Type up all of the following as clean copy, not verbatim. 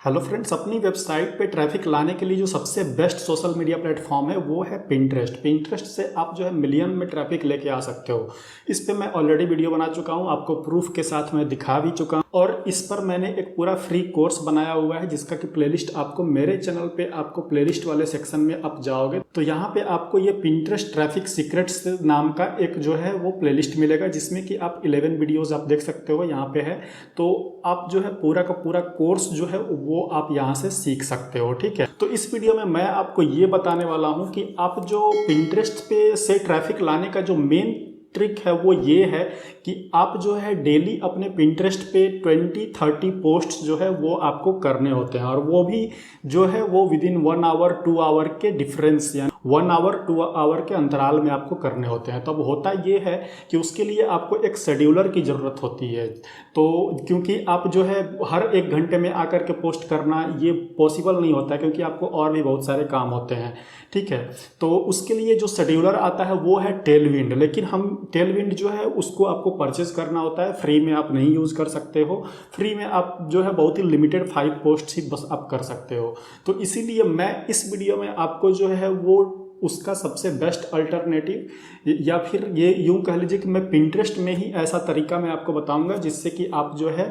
Hello friends, अपनी website पे traffic लाने के लिए जो सबसे बेस्ट सोशल मीडिया प्लेटफॉर्म है वो है पिंटरेस्ट। पिंटरेस्ट से आप जो है मिलियन में ट्रैफिक लेके आ सकते हो। इस पे मैं ऑलरेडी वीडियो बना चुका हूँ, आपको प्रूफ के साथ मैं दिखा भी चुका हूँ और इस पर मैंने एक पूरा फ्री कोर्स बनाया हुआ है जिसका कि प्लेलिस्ट आपको मेरे चैनल पे आपको प्लेलिस्ट वाले सेक्शन में आप जाओगे तो यहाँ पे आपको ये पिंटरेस्ट ट्रैफिक सीक्रेट्स नाम का एक जो है वो प्लेलिस्ट मिलेगा जिसमें कि आप 11 वीडियोस आप देख सकते हो यहाँ पे है। तो आप जो है पूरा का पूरा कोर्स जो है वो आप यहाँ से सीख सकते हो। ठीक है, तो इस वीडियो में मैं आपको ये बताने वाला हूँ कि आप जो पिंटरेस्ट पे से ट्रैफिक लाने का जो मेन ट्रिक है वो ये है कि आप जो है डेली अपने पिंटरेस्ट पे 20-30 पोस्ट जो है वो आपको करने होते हैं और वो भी जो है वो विद इन 1 आवर 2 आवर के डिफरेंस यानी 1 आवर 2 आवर के अंतराल में आपको करने होते हैं। तब होता ये है कि उसके लिए आपको एक शेड्यूलर की ज़रूरत होती है। तो क्योंकि आप जो है हर 1 घंटे में आकर के पोस्ट करना ये पॉसिबल नहीं होता है क्योंकि आपको और भी बहुत सारे काम होते हैं। ठीक है, तो उसके लिए जो शेड्यूलर आता है वो है टेलविंड, लेकिन हम टेलविंड जो है उसको आपको परचेज करना होता है, फ्री में आप नहीं यूज़ कर सकते हो। फ्री में आप जो है बहुत ही लिमिटेड 5 पोस्ट ही बस आप कर सकते हो। तो इसीलिए मैं इस वीडियो में आपको जो है वो उसका सबसे बेस्ट अल्टरनेटिव या फिर ये यूं कह लीजिए कि मैं पिंटरेस्ट में ही ऐसा तरीका मैं आपको बताऊंगा जिससे कि आप जो है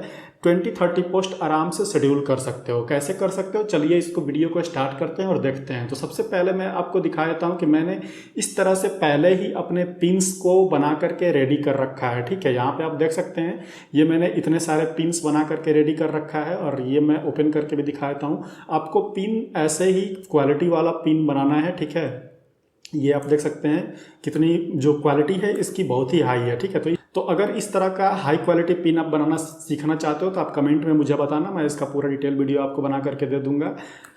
20-30 पोस्ट आराम से शेड्यूल कर सकते हो। कैसे कर सकते हो, चलिए इसको वीडियो को स्टार्ट करते हैं और देखते हैं। तो सबसे पहले मैं आपको दिखा देता हूं कि मैंने इस तरह से पहले ही अपने पिन्स को बना करके रेडी कर रखा है। ठीक है, यहाँ पे आप देख सकते हैं ये मैंने इतने सारे पिन्स बना करके रेडी कर रखा है और ये मैं ओपन करके भी दिखा देता हूँ। आपको पिन ऐसे ही क्वालिटी वाला पिन बनाना है। ठीक है, ये आप देख सकते हैं कितनी जो क्वालिटी है इसकी बहुत ही हाई है। ठीक है, तो अगर इस तरह का हाई क्वालिटी पिन आप बनाना सीखना चाहते हो तो आप कमेंट में मुझे बताना, मैं इसका पूरा डिटेल वीडियो आपको बना करके दे दूंगा।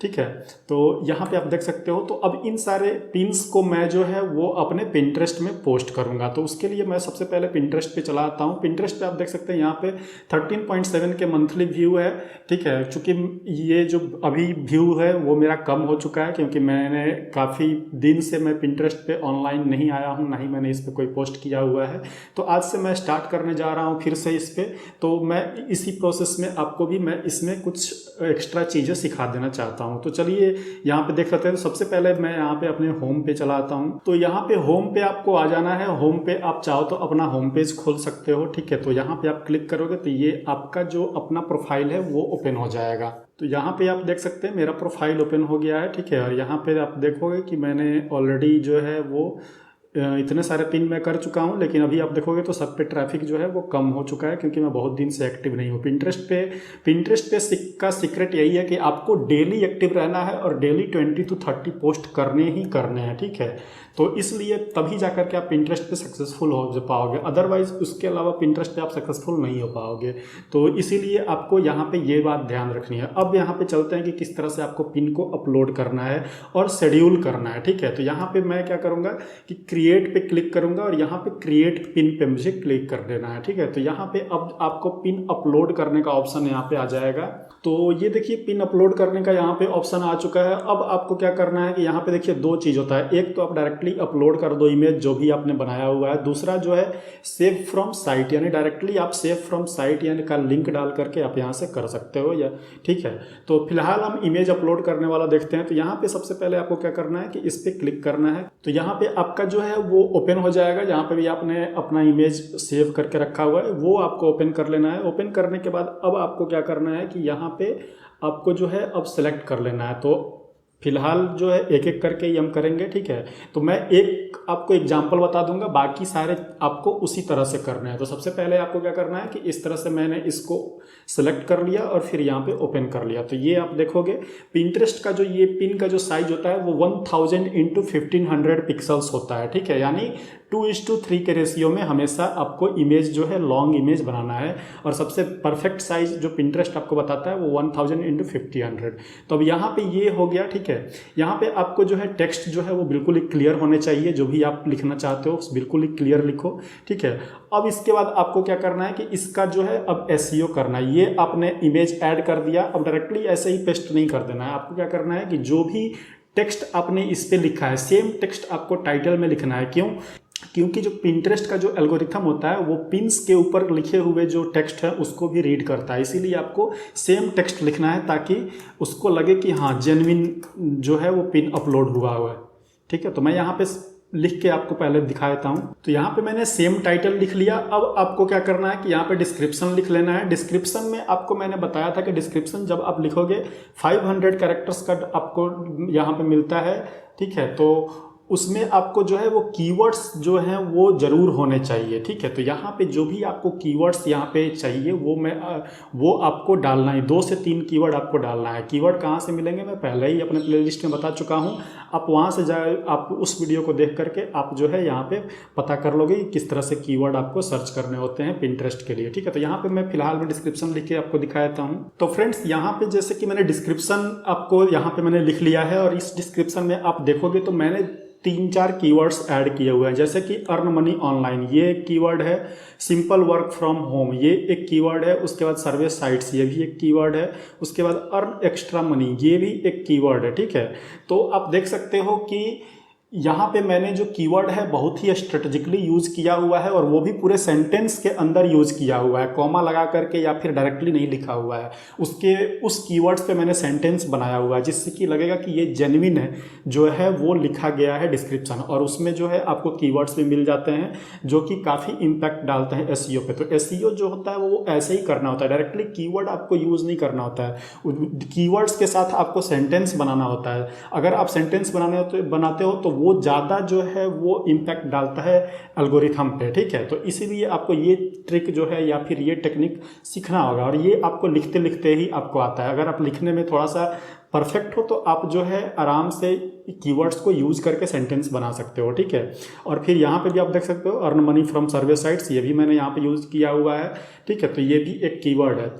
ठीक है, तो यहाँ पे आप देख सकते हो। तो अब इन सारे पिन्स को मैं जो है वो अपने पिंटरेस्ट में पोस्ट करूँगा। तो उसके लिए मैं सबसे पहले पिंटरेस्ट पे चला आता हूँ। पिंटरेस्ट पे आप देख सकते हैं यहाँ पे 13.7 के मंथली व्यू है। ठीक है, चूँकि ये जो अभी व्यू है वो मेरा कम हो चुका है क्योंकि मैंने काफ़ी दिन से मैं पिंटरेस्ट पे ऑनलाइन नहीं आया हूँ, ना ही मैंने इस पर कोई पोस्ट किया हुआ है। तो आज से मैं स्टार्ट करने जा रहा हूँ फिर से इस पे। तो मैं इसी प्रोसेस में आपको भी मैं इसमें कुछ एक्स्ट्रा चीज़ें सिखा देना चाहता हूँ। तो चलिए यहाँ पे देख सकते हैं। तो सबसे पहले मैं यहाँ पे अपने होम पे चला आता हूँ। तो यहाँ पे होम पे आपको आ जाना है। होम पे आप चाहो तो अपना होम पेज खोल सकते हो। ठीक है, तो यहाँ पे आप क्लिक करोगे तो ये आपका जो अपना प्रोफाइल है वो ओपन हो जाएगा। तो यहाँ पे आप देख सकते हैं मेरा प्रोफाइल ओपन हो गया है। ठीक है, और यहाँ पे आप देखोगे कि मैंने ऑलरेडी जो है वो इतने सारे पिन मैं कर चुका हूँ, लेकिन अभी आप देखोगे तो सब पे ट्रैफिक जो है वो कम हो चुका है क्योंकि मैं बहुत दिन से एक्टिव नहीं हूँ पिंटरेस्ट पे का सीक्रेट यही है कि आपको डेली एक्टिव रहना है और डेली 20-30 पोस्ट करने ही करने हैं। ठीक है, तो इसलिए तभी जा करके आप पिंटरेस्ट पे सक्सेसफुल हो पाओगे, अदरवाइज उसके अलावा पिंटरेस्ट पे आप सक्सेसफुल नहीं हो पाओगे। तो इसीलिए आपको यहाँ पे ये बात ध्यान रखनी है। अब यहाँ पे चलते हैं कि किस तरह से आपको पिन को अपलोड करना है और शेड्यूल करना है। ठीक है, तो यहाँ पे मैं क्या करूँगा कि क्रिएट पे क्लिक करूँगा और यहाँ पे क्रिएट पिन पे मुझे क्लिक कर देना है। ठीक है, तो यहाँ पे अब आपको पिन अपलोड करने का ऑप्शन यहाँ पे आ जाएगा। तो ये देखिए पिन अपलोड करने का यहाँ पे ऑप्शन आ चुका है। अब आपको क्या करना है कि यहाँ पे देखिए 2 चीज़ होता है। एक तो आप डायरेक्टली अपलोड कर दो इमेज जो भी आपने बनाया हुआ है, दूसरा जो है सेव फ्रॉम साइट, यानी डायरेक्टली आप सेव फ्रॉम साइट यानी का लिंक डाल करके आप यहाँ से कर सकते हो या। ठीक है, तो फिलहाल हम इमेज अपलोड करने वाला देखते हैं। तो यहाँ पे सबसे पहले आपको क्या करना है कि इस पर क्लिक करना है। तो यहाँ पे आपका जो है वो ओपन हो जाएगा। जहाँ पे भी आपने अपना इमेज सेव करके रखा हुआ है वो आपको ओपन कर लेना है। ओपन करने के बाद अब आपको क्या करना है कि यहाँ पे आपको जो है अब सेलेक्ट कर लेना है। तो फिलहाल जो है एक एक करके ही हम करेंगे। ठीक है, तो मैं एक आपको एग्जांपल बता दूंगा, बाकी सारे आपको उसी तरह से करने हैं। तो सबसे पहले आपको क्या करना है कि इस तरह से मैंने इसको सेलेक्ट कर लिया और फिर यहाँ पे ओपन कर लिया। तो ये आप देखोगे पिंटरेस्ट का जो ये पिन का जो साइज होता है वो 1000 × 1500 पिक्सल्स होता है। ठीक है, यानी 2:3 के रेशियो में हमेशा आपको इमेज जो है लॉन्ग इमेज बनाना है और सबसे परफेक्ट साइज जो पिंटरेस्ट आपको बताता है वो 1000 × 1500। तो अब यहाँ पे ये हो गया। ठीक है, यहाँ पे आपको जो है टेक्स्ट जो है वो बिल्कुल ही क्लियर होने चाहिए, जो भी आप लिखना चाहते हो बिल्कुल ही क्लियर लिखो। ठीक है, अब इसके बाद आपको क्या करना है कि इसका जो है अब एसईओ करना है। ये आपने इमेज ऐड कर दिया, अब डायरेक्टली ऐसे ही पेस्ट नहीं कर देना है। आपको क्या करना है कि जो भी टेक्स्ट आपने इस पे लिखा है सेम टेक्स्ट आपको टाइटल में लिखना है। क्यों? क्योंकि जो पिंटरेस्ट का जो एल्गोरिथम होता है वो पिन्स के ऊपर लिखे हुए जो टेक्स्ट है उसको भी रीड करता है, इसीलिए आपको सेम टेक्स्ट लिखना है ताकि उसको लगे कि हाँ जेन्युइन जो है वो पिन अपलोड हुआ है। ठीक है, तो मैं यहाँ पे लिख के आपको पहले दिखा देता हूँ। तो यहाँ पे मैंने सेम टाइटल लिख लिया। अब आपको क्या करना है कि यहाँ पे डिस्क्रिप्शन लिख लेना है। डिस्क्रिप्शन में आपको मैंने बताया था कि डिस्क्रिप्शन जब आप लिखोगे 500 कैरेक्टर्स का आपको यहाँ पे मिलता है। ठीक है, तो उसमें आपको जो है वो कीवर्ड्स जो हैं वो ज़रूर होने चाहिए। ठीक है, तो यहाँ पे जो भी आपको कीवर्ड्स यहाँ पे चाहिए वो आपको डालना है। 2 से 3 कीवर्ड आपको डालना है। कीवर्ड कहाँ से मिलेंगे मैं पहले ही अपने प्लेलिस्ट में बता चुका हूँ, आप वहाँ से जाए, आप उस वीडियो को देख करके आप जो है यहाँ पे पता कर लोगे कि किस तरह से कीवर्ड आपको सर्च करने होते हैं पिंटरेस्ट के लिए। ठीक है, तो यहाँ पे मैं फिलहाल में डिस्क्रिप्शन लिख के आपको दिखा देता हूँ। तो फ्रेंड्स यहाँ पे जैसे कि मैंने डिस्क्रिप्शन आपको यहाँ पे मैंने लिख लिया है, और इस डिस्क्रिप्शन में आप देखोगे तो मैंने 3-4 कीवर्ड्स ऐड किए हुए हैं, जैसे कि अर्न मनी ऑनलाइन ये एक कीवर्ड है, सिंपल वर्क फ्रॉम होम ये एक कीवर्ड है, उसके बाद सर्वे साइट्स ये भी एक कीवर्ड है, उसके बाद अर्न एक्स्ट्रा मनी ये भी एक कीवर्ड है। ठीक है, तो आप देख सकते हो कि यहाँ पे मैंने जो कीवर्ड है बहुत ही स्ट्रेटेजिकली यूज़ किया हुआ है, और वो भी पूरे सेंटेंस के अंदर यूज़ किया हुआ है, कॉमा लगा करके या फिर डायरेक्टली नहीं लिखा हुआ है। उस कीवर्ड्स पे मैंने सेंटेंस बनाया हुआ है, जिससे कि लगेगा कि ये जेन्युइन है जो है वो लिखा गया है डिस्क्रिप्शन। और उसमें जो है आपको कीवर्ड्स भी मिल जाते हैं जो कि काफ़ी इम्पैक्ट डालते हैं एसईओ पे। तो एसईओ जो होता है वो ऐसे ही करना होता है, डायरेक्टली कीवर्ड आपको यूज़ नहीं करना होता है, कीवर्ड्स के साथ आपको सेंटेंस बनाना होता है। अगर आप सेंटेंस बनाते हो तो वो ज़्यादा जो है वो इम्पैक्ट डालता है एल्गोरिथम पे। ठीक है, तो इसीलिए आपको ये ट्रिक जो है या फिर ये टेक्निक सीखना होगा, और ये आपको लिखते लिखते ही आपको आता है। अगर आप लिखने में थोड़ा सा परफेक्ट हो तो आप जो है आराम से कीवर्ड्स को यूज करके सेंटेंस बना सकते हो। ठीक है, और फिर यहाँ पे भी आप देख सकते हो earn money from survey sites ये भी मैंने यहाँ पे यूज़ किया हुआ है। ठीक है, तो ये भी एक कीवर्ड है।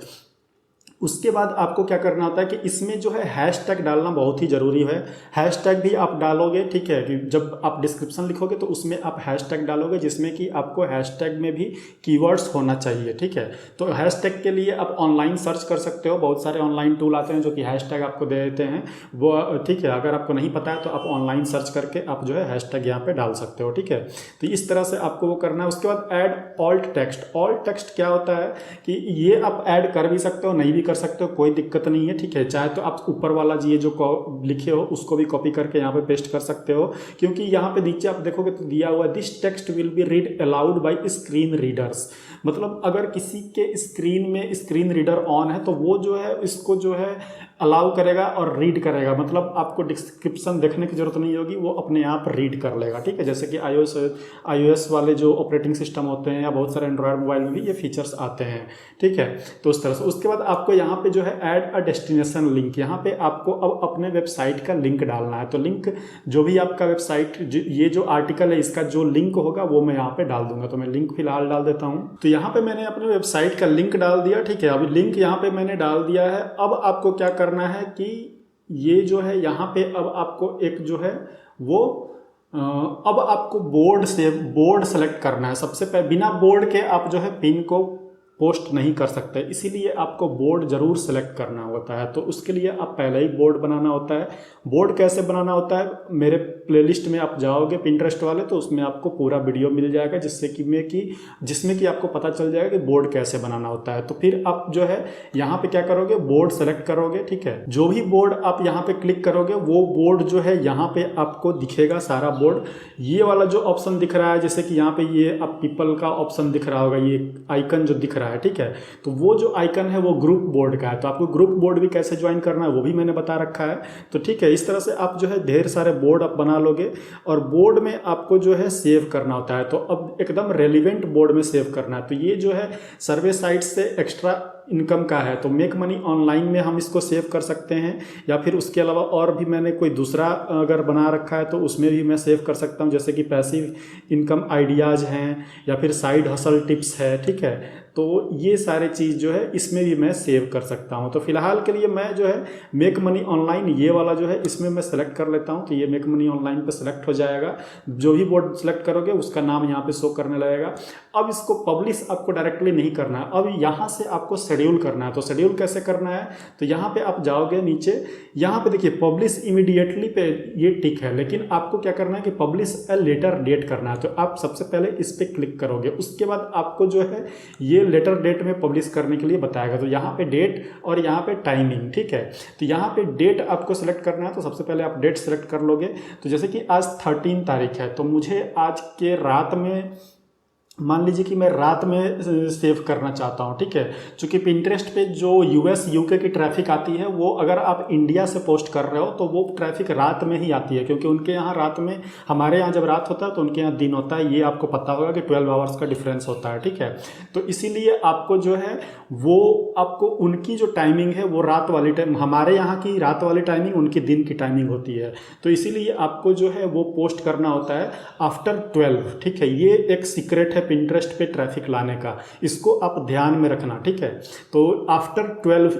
उसके बाद आपको क्या करना होता है कि इसमें जो है हैशटैग डालना बहुत ही ज़रूरी है। हैशटैग भी आप डालोगे, ठीक है, कि जब आप डिस्क्रिप्शन लिखोगे तो उसमें आप हैशटैग डालोगे, जिसमें कि आपको हैशटैग में भी कीवर्ड्स होना चाहिए। ठीक है, तो हैशटैग के लिए आप ऑनलाइन सर्च कर सकते हो, बहुत सारे ऑनलाइन टूल आते हैं जो कि हैशटैग आपको दे देते हैं वो। ठीक है, अगर आपको नहीं पता है तो आप ऑनलाइन सर्च करके आप जो है हैशटैग यहाँ पे डाल सकते हो। ठीक है, तो इस तरह से आपको वो करना है। उसके बाद add alt text. Alt text क्या होता है कि ये आप ऐड कर भी सकते हो, नहीं भी कर सकते हो, कोई दिक्कत नहीं है। ठीक है, चाहे तो आप ऊपर वाला ये जो लिखे हो उसको भी कॉपी करके यहाँ पे पेस्ट कर सकते हो, क्योंकि यहाँ पे नीचे आप देखोगे तो दिया हुआ है this text will be read allowed by screen readers. मतलब अगर किसी के स्क्रीन में स्क्रीन रीडर ऑन है तो वो जो है इसको जो है अलाउ करेगा और रीड करेगा, मतलब आपको डिस्क्रिप्शन देखने की जरूरत नहीं होगी, वो अपने आप रीड कर लेगा। ठीक है, जैसे कि iOS वाले जो ऑपरेटिंग सिस्टम होते हैं या बहुत सारे एंड्रॉयड मोबाइल में भी ये फीचर्स आते हैं। ठीक है, तो उस तरह से उसके बाद आपको यहाँ पे जो है ऐड अ डेस्टिनेशन लिंक, यहाँ पे आपको अब अपने वेबसाइट का लिंक डालना है। तो लिंक जो भी आपका वेबसाइट ये जो आर्टिकल है इसका जो लिंक होगा वो मैं यहाँ पे डाल दूंगा। तो मैं लिंक फिलहाल डाल देता हूँ। तो यहाँ पे मैंने अपने वेबसाइट का लिंक डाल दिया। ठीक है, अभी लिंक यहाँ पे मैंने डाल दिया है। अब आपको क्या करना है कि ये जो है यहाँ पे अब आपको एक जो है वो अब आपको बोर्ड सेलेक्ट करना है। सबसे पहले बिना बोर्ड के आप जो है पिन को पोस्ट नहीं कर सकते, इसीलिए आपको बोर्ड जरूर सेलेक्ट करना होता है। तो उसके लिए आप पहले ही बोर्ड बनाना होता है। बोर्ड कैसे बनाना होता है, मेरे प्लेलिस्ट में आप जाओगे पिंटरेस्ट वाले तो उसमें आपको पूरा वीडियो मिल जाएगा, जिसमें कि आपको पता चल जाएगा कि बोर्ड कैसे बनाना होता है। तो फिर आप जो है यहाँ पे क्या करोगे, बोर्ड सेलेक्ट करोगे। ठीक है, जो भी बोर्ड आप यहाँ पे क्लिक करोगे वो बोर्ड जो है यहाँ पे आपको दिखेगा सारा बोर्ड। ये वाला जो ऑप्शन दिख रहा है, जैसे कि यहाँ पे ये आप पीपल का ऑप्शन दिख रहा होगा, ये आइकन जो दिख रहा है। ठीक है, तो वो जो आइकन है वो ग्रुप बोर्ड का है। तो आपको ग्रुप बोर्ड भी कैसे ज्वाइन करना है वो भी मैंने बता रखा है। तो ठीक है, इस तरह से आप जो है ढेर सारे बोर्ड आप बना लोगे, और बोर्ड में आपको जो है सेव करना होता है। तो अब एकदम रेलिवेंट बोर्ड में सेव करना है। तो ये जो है सर्वे साइट से एक्स्ट्रा इनकम का है, तो मेक मनी ऑनलाइन में हम इसको सेव कर सकते हैं, या फिर उसके अलावा और भी मैंने कोई दूसरा अगर बना रखा है तो उसमें भी मैं सेव कर सकता हूं, जैसे कि पैसिव इनकम आइडियाज़ हैं या फिर साइड हसल टिप्स है। ठीक है, तो ये सारे चीज़ जो है इसमें भी मैं सेव कर सकता हूं। तो फिलहाल के लिए मैं जो है मेक मनी ऑनलाइन ये वाला जो है इसमें मैं सेलेक्ट कर लेता हूं। तो ये मेक मनी ऑनलाइन पे सेलेक्ट हो जाएगा। जो भी बोर्ड सेलेक्ट करोगे उसका नाम यहाँ पे शो करने लगेगा। अब इसको पब्लिश आपको डायरेक्टली नहीं करना है, अब यहाँ से आपको शेड्यूल करना है। तो शेड्यूल कैसे करना है, तो यहाँ पे आप जाओगे नीचे, यहाँ पे देखिए पब्लिश इमीडिएटली पे ये टिक है, लेकिन आपको क्या करना है कि पब्लिश ए लेटर डेट करना है। तो आप सबसे पहले इस पर क्लिक करोगे, उसके बाद आपको जो है ये लेटर डेट में पब्लिश करने के लिए बताएगा। तो यहाँ पे डेट और यहाँ पे टाइमिंग, ठीक है। तो यहाँ पे डेट आपको सेलेक्ट करना है, तो सबसे पहले आप डेट सेलेक्ट कर लोगे। तो जैसे कि आज 13 तारीख है, तो मुझे आज के रात में, मान लीजिए कि मैं रात में सेव करना चाहता हूँ, ठीक है। क्योंकि पिंटरेस्ट पे जो यूएस यूके की ट्रैफिक आती है, वो अगर आप इंडिया से पोस्ट कर रहे हो तो वो ट्रैफिक रात में ही आती है, क्योंकि उनके यहाँ रात में, हमारे यहाँ जब रात होता है तो उनके यहाँ दिन होता है। ये आपको पता होगा कि 12 आवर्स का डिफरेंस होता है, ठीक है। तो इसीलिए आपको जो है वो आपको उनकी जो टाइमिंग है वो रात वाली टाइम, हमारे यहाँ की रात वाली टाइमिंग उनकी दिन की टाइमिंग होती है। तो इसीलिए आपको जो है वो पोस्ट करना होता है आफ्टर 12, ठीक है। ये एक सीक्रेट है पिंटरेस्ट पे ट्रैफिक लाने का, इसको आप ध्यान में रखना, ठीक है। तो आफ्टर 12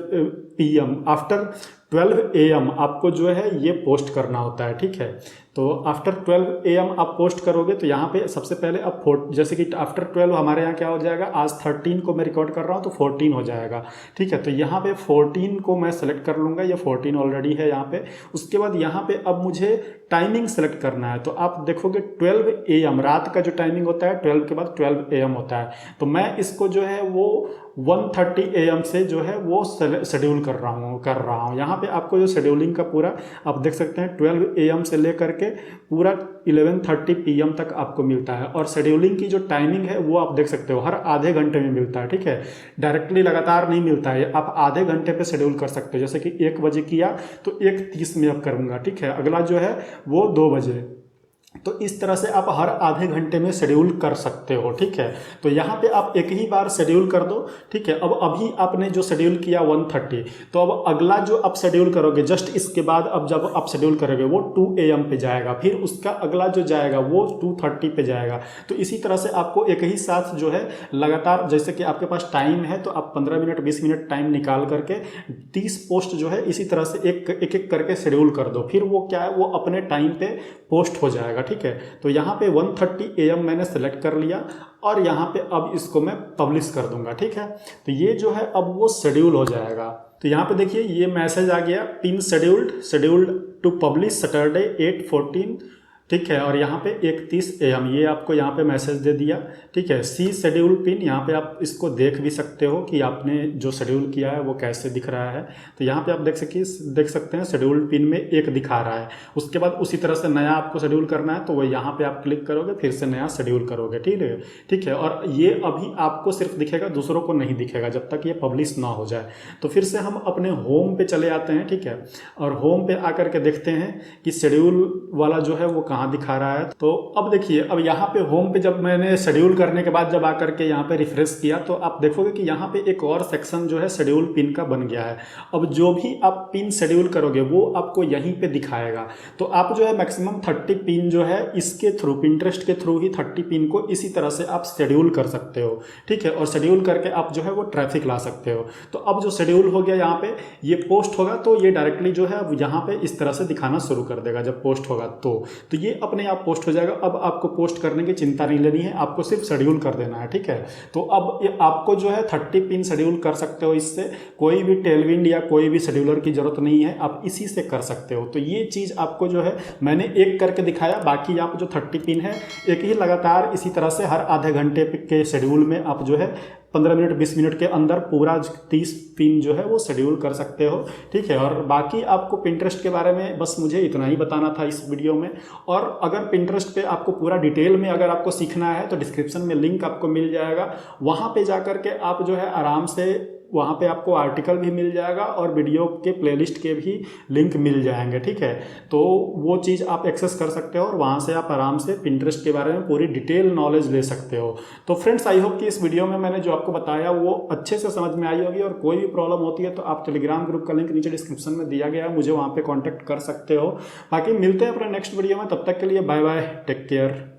PM, आफ्टर 12 AM आपको जो है ये पोस्ट करना होता है, ठीक है। तो आफ्टर 12 AM आप पोस्ट करोगे, तो यहाँ पे सबसे पहले आप जैसे कि आफ्टर 12 हमारे यहाँ क्या हो जाएगा, आज 13 को मैं रिकॉर्ड कर रहा हूँ तो 14 हो जाएगा, ठीक है। तो यहाँ पे 14 को मैं सेलेक्ट कर लूँगा, ये 14 ऑलरेडी है यहाँ पे। उसके बाद यहाँ पे अब मुझे टाइमिंग सेलेक्ट करना है। तो आप देखोगे 12 AM रात का जो टाइमिंग होता है, 12 के बाद 12 AM होता है। तो मैं इसको जो है वो 1:30 AM से जो है वो शेड्यूल कर रहा हूँ। यहाँ पे आपको जो शेड्यूलिंग का पूरा आप देख सकते हैं 12 AM से लेकर के पूरा 11:30 PM तक आपको मिलता है। और शेड्यूलिंग की जो टाइमिंग है वो आप देख सकते हो हर आधे घंटे में मिलता है, ठीक है। डायरेक्टली लगातार नहीं मिलता है, आप आधे घंटे पे शेड्यूल कर सकते हो। जैसे कि 1 बजे किया तो 1:30 में अब करूँगा, ठीक है। अगला जो है वो 2 बजे। तो इस तरह से आप हर आधे घंटे में शेड्यूल कर सकते हो, ठीक है। तो यहाँ पे आप एक ही बार शेड्यूल कर दो, ठीक है। अब अभी आपने जो शेड्यूल किया 1:30, तो अब अगला जो आप शेड्यूल करोगे जस्ट इसके बाद, अब जब आप शेड्यूल करोगे वो 2 AM पे जाएगा, फिर उसका अगला जो जाएगा वो 2:30 पे जाएगा। तो इसी तरह से आपको एक ही साथ जो है लगातार, जैसे कि आपके पास टाइम है तो आप 15 मिनट 20 मिनट टाइम निकाल करके 30 पोस्ट जो है इसी तरह से एक एक करके शेड्यूल कर दो। फिर वो क्या है, वो अपने टाइम पे पोस्ट हो जाएगा, ठीक है। तो यहाँ पे 1:30 AM मैंने सेलेक्ट कर लिया और यहाँ पे अब इसको मैं पब्लिश कर दूंगा, ठीक है। तो ये जो है अब वो शेड्यूल हो जाएगा। तो यहाँ पे देखिए ये मैसेज आ गया, pin scheduled to publish Saturday 8:14, ठीक है। और यहाँ पे 1:30 AM ये आपको यहाँ पे मैसेज दे दिया, ठीक है। सी शेड्यूल पिन, यहाँ पे आप इसको देख भी सकते हो कि आपने जो शेड्यूल किया है वो कैसे दिख रहा है। तो यहाँ पे आप देख सकते हैं शेड्यूल पिन में 1 दिखा रहा है। उसके बाद उसी तरह से नया आपको शेड्यूल करना है, तो वो यहाँ पे आप क्लिक करोगे, फिर से नया शेड्यूल करोगे, ठीक है। और ये अभी आपको सिर्फ दिखेगा, दूसरों को नहीं दिखेगा जब तक ये पब्लिश ना हो जाए। तो फिर से हम अपने होम पे चले आते हैं, ठीक है। और होम पे आकर के देखते हैं कि शेड्यूल वाला जो है वो कहाँ दिखा रहा है। तो अब देखिए, अब यहाँ पे होम पे जब मैंने शेड्यूल करने के बाद जब आकर के यहाँ पे रिफ्रेश किया, तो आप देखोगे कि यहाँ पे एक और सेक्शन जो है शेड्यूल पिन का बन गया है। अब जो भी आप पिन शेड्यूल करोगे वो आपको यहीं पे दिखाएगा। तो आप जो है मैक्सिमम 30 पिन जो है इसके थ्रू, पिंटरेस्ट के थ्रू ही 30 पिन को इसी तरह से आप शेड्यूल कर सकते हो, ठीक है। और शेड्यूल करके आप जो है वो ट्रैफिक ला सकते हो। तो अब जो शेड्यूल हो गया यहाँ पे, ये पोस्ट होगा तो ये डायरेक्टली जो है अब यहाँ पे इस तरह से दिखाना शुरू कर देगा जब पोस्ट होगा। तो ये अपने आप पोस्ट हो जाएगा। अब आपको पोस्ट करने की चिंता नहीं लेनी है, आपको सिर्फ शेड्यूल कर देना है, ठीक है। तो अब ये आपको जो है 30 पिन शेड्यूल कर सकते हो, इससे कोई भी टेलविंड या कोई भी शेड्यूलर की जरूरत नहीं है, आप इसी से कर सकते हो। तो ये चीज़ आपको जो है मैंने एक करके दिखाया, बाकी आप जो 30 पिन है एक ही लगातार इसी तरह से हर आधे घंटे के शेड्यूल में आप जो है 15 मिनट 20 मिनट के अंदर पूरा 30 पिन जो है वो शेड्यूल कर सकते हो, ठीक है। और बाकी आपको पिंटरेस्ट के बारे में बस मुझे इतना ही बताना था इस वीडियो में। और अगर पिंटरेस्ट पे आपको पूरा डिटेल में अगर आपको सीखना है तो डिस्क्रिप्शन में लिंक आपको मिल जाएगा, वहाँ पे जा कर के आप जो है आराम से, वहाँ पे आपको आर्टिकल भी मिल जाएगा और वीडियो के प्लेलिस्ट के भी लिंक मिल जाएंगे, ठीक है। तो वो चीज़ आप एक्सेस कर सकते हो और वहाँ से आप आराम से पिंटरेस्ट के बारे में पूरी डिटेल नॉलेज ले सकते हो। तो फ्रेंड्स, आई होप कि इस वीडियो में मैंने जो आपको बताया वो अच्छे से समझ में आई होगी। और कोई भी प्रॉब्लम होती है तो आप टेलीग्राम ग्रुप का लिंक नीचे डिस्क्रिप्शन में दिया गया है, मुझे वहाँ पर कॉन्टैक्ट कर सकते हो। बाकी मिलते हैं अपने नेक्स्ट वीडियो में, तब तक के लिए बाय बाय, टेक केयर।